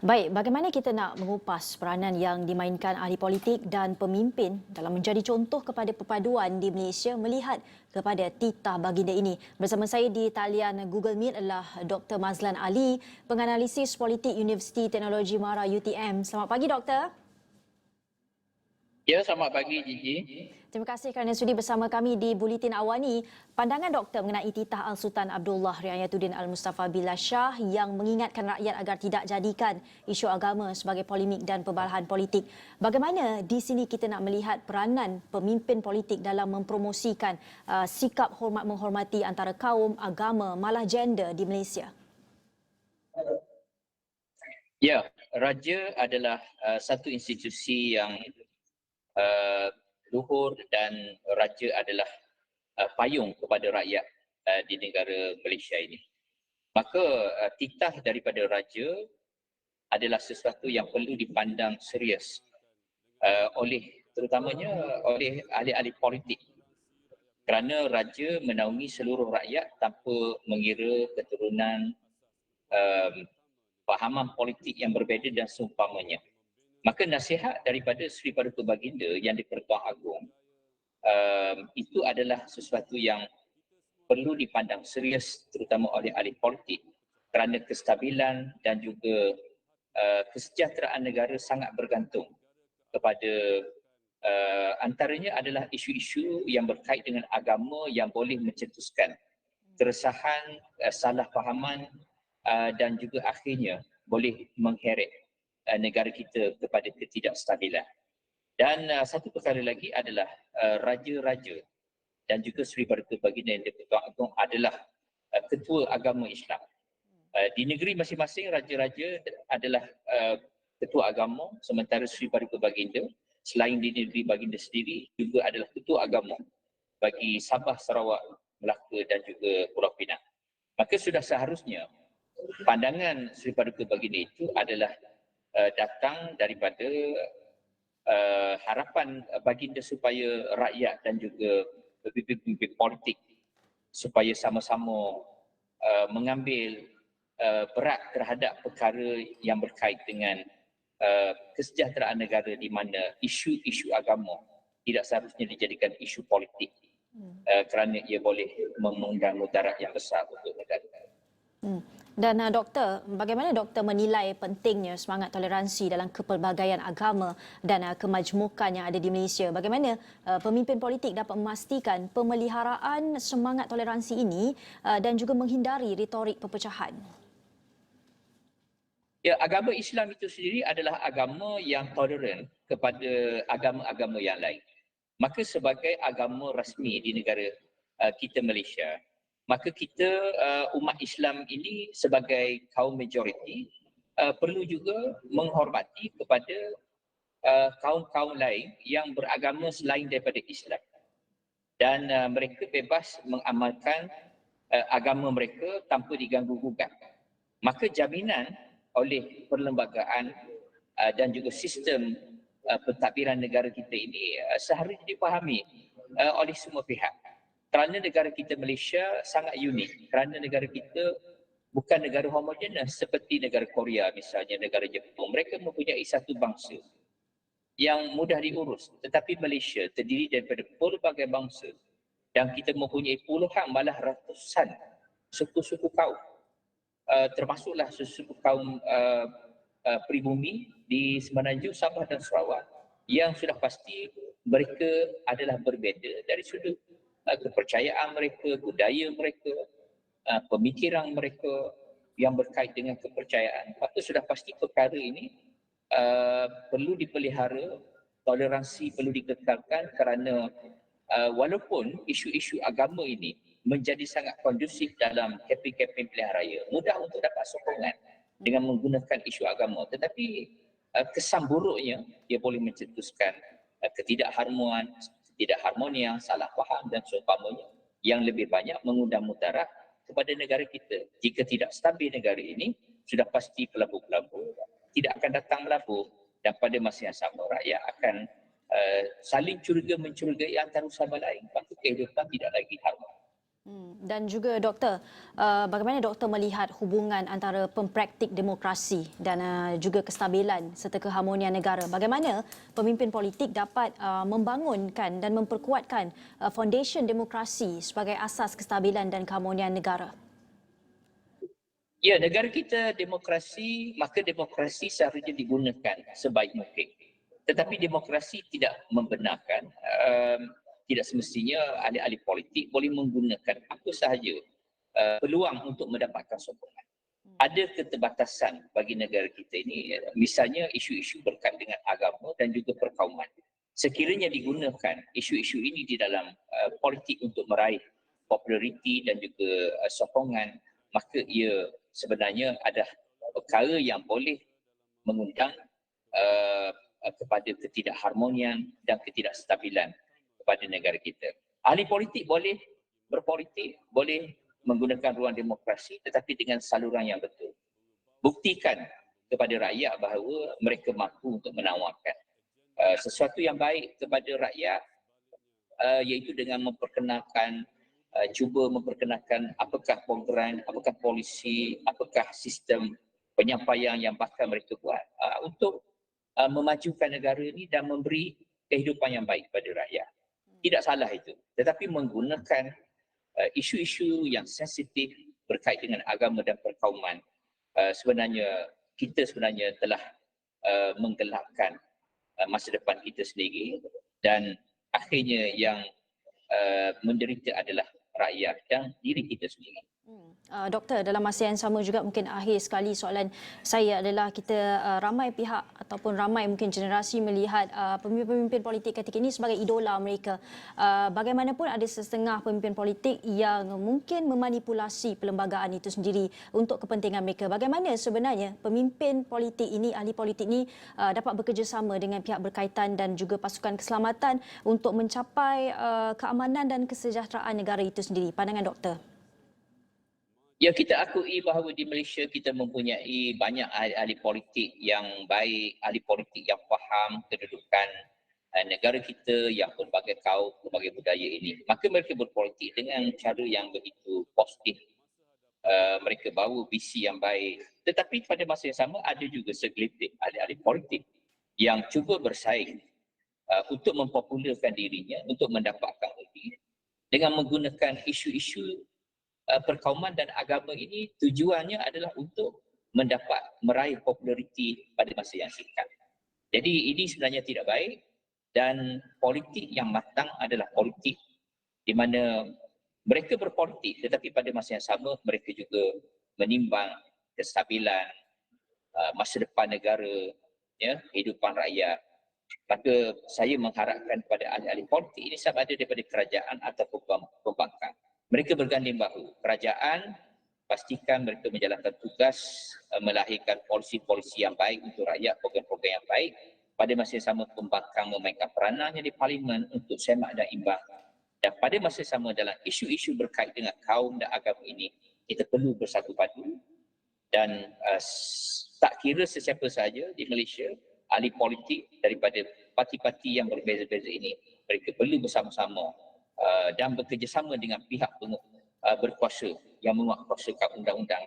Baik, bagaimana kita nak mengupas peranan yang dimainkan ahli politik dan pemimpin dalam menjadi contoh kepada perpaduan di Malaysia melihat kepada titah baginda ini? Bersama saya di talian Google Meet adalah Dr. Mazlan Ali, penganalisis politik Universiti Teknologi Mara UTM. Selamat pagi, Doktor. Ya, selamat pagi Gigi. Terima kasih kerana sudi bersama kami di Buletin Awani. Pandangan doktor mengenai titah Al-Sultan Abdullah Riayatuddin Al-Mustafa Billah Shah yang mengingatkan rakyat agar tidak jadikan isu agama sebagai polemik dan perbalahan politik. Bagaimana di sini kita nak melihat peranan pemimpin politik dalam mempromosikan sikap hormat menghormati antara kaum, agama, malah gender di Malaysia? Ya, Raja adalah satu institusi yang luhur dan Raja adalah payung kepada rakyat di negara Malaysia ini. Maka titah daripada Raja adalah sesuatu yang perlu dipandang serius terutamanya oleh ahli-ahli politik. Kerana Raja menaungi seluruh rakyat tanpa mengira keturunan, fahaman politik yang berbeza dan seumpamanya. Maka nasihat daripada Sri Paduka Baginda yang di-Pertuan Agong itu adalah sesuatu yang perlu dipandang serius terutama oleh ahli politik kerana kestabilan dan juga kesejahteraan negara sangat bergantung kepada antaranya adalah isu-isu yang berkait dengan agama yang boleh mencetuskan keresahan, salah fahaman dan juga akhirnya boleh mengheret negara kita kepada ketidakstabilan. Dan satu perkara lagi adalah raja-raja dan juga Sri Paduka Baginda yang di-Pertuan Agong adalah ketua agama Islam. Di negeri masing-masing raja-raja adalah ketua agama, sementara Sri Paduka Baginda selain di negeri Baginda sendiri juga adalah ketua agama bagi Sabah, Sarawak, Melaka dan juga Pulau Pinang. Maka sudah seharusnya pandangan Sri Paduka Baginda itu adalah datang daripada harapan baginda supaya rakyat dan juga pemimpin politik supaya sama-sama mengambil berat terhadap perkara yang berkait dengan kesejahteraan negara di mana isu-isu agama tidak seharusnya dijadikan isu politik kerana ia boleh mengundang mudarat yang besar untuk negara. Dan doktor, bagaimana doktor menilai pentingnya semangat toleransi dalam kepelbagaian agama dan kemajmukan yang ada di Malaysia? Bagaimana pemimpin politik dapat memastikan pemeliharaan semangat toleransi ini dan juga menghindari retorik perpecahan? Ya, agama Islam itu sendiri adalah agama yang toleran kepada agama-agama yang lain. Maka sebagai agama rasmi di negara kita Malaysia, maka kita umat Islam ini sebagai kaum majoriti perlu juga menghormati kepada kaum-kaum lain yang beragama selain daripada Islam. Dan mereka bebas mengamalkan agama mereka tanpa diganggu-gugat. Maka jaminan oleh perlembagaan dan juga sistem pentadbiran negara kita ini seharusnya dipahami oleh semua pihak. Kerana negara kita Malaysia sangat unik. Kerana negara kita bukan negara homogenes seperti negara Korea misalnya, negara Jepun. Mereka mempunyai satu bangsa yang mudah diurus. Tetapi Malaysia terdiri daripada pelbagai bangsa dan kita mempunyai puluhan malah ratusan suku-suku kaum. Termasuklah suku kaum pribumi di Semenanjung, Sabah dan Sarawak yang sudah pasti mereka adalah berbeza dari sudut kepercayaan mereka, budaya mereka, pemikiran mereka yang berkait dengan kepercayaan. Maka sudah pasti perkara ini perlu dipelihara, toleransi perlu dikekalkan kerana walaupun isu-isu agama ini menjadi sangat kondusif dalam kempen-kempen pilihan raya, mudah untuk dapat sokongan dengan menggunakan isu agama, tetapi kesan buruknya ia boleh mencetuskan ketidakharmonian, salah faham dan seumpamanya yang lebih banyak mengundang mudarat kepada negara kita. Jika tidak stabil negara ini, sudah pasti pelabur-pelabur tidak akan datang melabur dan pada masa yang sama rakyat akan saling curiga mencurigai antara sama lain. Maka kehidupan tidak lagi harmoni. Dan juga doktor, bagaimana doktor melihat hubungan antara pempraktik demokrasi dan juga kestabilan serta keharmonian negara? Bagaimana pemimpin politik dapat membangunkan dan memperkuatkan foundation demokrasi sebagai asas kestabilan dan keharmonian negara? Ya, negara kita demokrasi, maka demokrasi seharusnya digunakan sebaik mungkin. Tetapi demokrasi tidak membenarkan, tidak semestinya ahli-ahli politik boleh menggunakan apa sahaja peluang untuk mendapatkan sokongan. Ada keterbatasan bagi negara kita ini, misalnya isu-isu berkait dengan agama dan juga perkauman. Sekiranya digunakan isu-isu ini di dalam politik untuk meraih populariti dan juga sokongan, maka ia sebenarnya ada perkara yang boleh mengundang uh, kepada ketidakharmonian dan ketidakstabilan kepada negara kita. Ahli politik boleh berpolitik, boleh menggunakan ruang demokrasi tetapi dengan saluran yang betul. Buktikan kepada rakyat bahawa mereka mampu untuk menawarkan sesuatu yang baik kepada rakyat, iaitu dengan memperkenalkan, cuba memperkenalkan apakah program, apakah polisi, apakah sistem penyampaian yang bakal mereka buat untuk memajukan negara ini dan memberi kehidupan yang baik kepada rakyat. Tidak salah itu. Tetapi menggunakan isu-isu yang sensitif berkait dengan agama dan perkauman, sebenarnya kita telah menggelapkan masa depan kita sendiri dan akhirnya yang menderita adalah rakyat dan diri kita sendiri. Doktor, dalam masa yang sama juga mungkin akhir sekali soalan saya adalah kita ramai pihak ataupun ramai mungkin generasi melihat pemimpin-pemimpin politik ketika ini sebagai idola mereka. Bagaimanapun ada setengah pemimpin politik yang mungkin memanipulasi perlembagaan itu sendiri untuk kepentingan mereka. Bagaimana sebenarnya pemimpin politik ini, ahli politik ini dapat bekerjasama dengan pihak berkaitan dan juga pasukan keselamatan untuk mencapai keamanan dan kesejahteraan negara itu sendiri? Pandangan doktor. Ya, kita akui bahawa di Malaysia kita mempunyai banyak ahli politik yang baik, ahli politik yang faham kedudukan negara kita yang berbagai kaum, berbagai budaya ini. Maka mereka berpolitik dengan cara yang begitu positif. Mereka bawa visi yang baik. Tetapi pada masa yang sama ada juga segelintir ahli-ahli politik yang cuba bersaing untuk mempopularkan dirinya, untuk mendapatkan undi dengan menggunakan isu-isu perkauman dan agama ini. Tujuannya adalah untuk meraih populariti pada masa yang singkat. Jadi ini sebenarnya tidak baik dan politik yang matang adalah politik di mana mereka berpolitik tetapi pada masa yang sama mereka juga menimbang kestabilan masa depan negara, ya, kehidupan rakyat. Maka saya mengharapkan kepada ahli-ahli politik ini sama ada daripada kerajaan ataupun pembangkang. Mereka berganding bahu. Kerajaan pastikan mereka menjalankan tugas melahirkan polisi-polisi yang baik untuk rakyat, program-program yang baik. Pada masa yang sama pembangkang memainkan peranannya di parlimen untuk semak dan imbang. Dan pada masa yang sama dalam isu-isu berkait dengan kaum dan agama ini, kita perlu bersatu padu dan tak kira sesiapa sahaja di Malaysia, ahli politik daripada parti-parti yang berbeza-beza ini, mereka perlu bersama-sama dan bekerjasama dengan pihak berkuasa yang menguatkuasakan undang-undang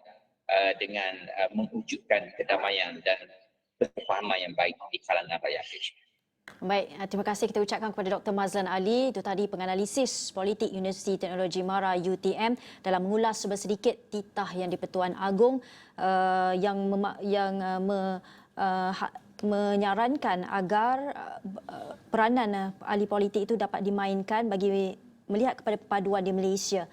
dengan mewujudkan kedamaian dan kesepahaman yang baik di kalangan rakyat Malaysia. Baik, terima kasih kita ucapkan kepada Dr. Mazlan Ali. Itu tadi penganalisis politik Universiti Teknologi Mara UTM dalam mengulas sedikit titah yang di-Pertuan Agong menyarankan agar peranan ahli politik itu dapat dimainkan bagi melihat kepada perpaduan di Malaysia.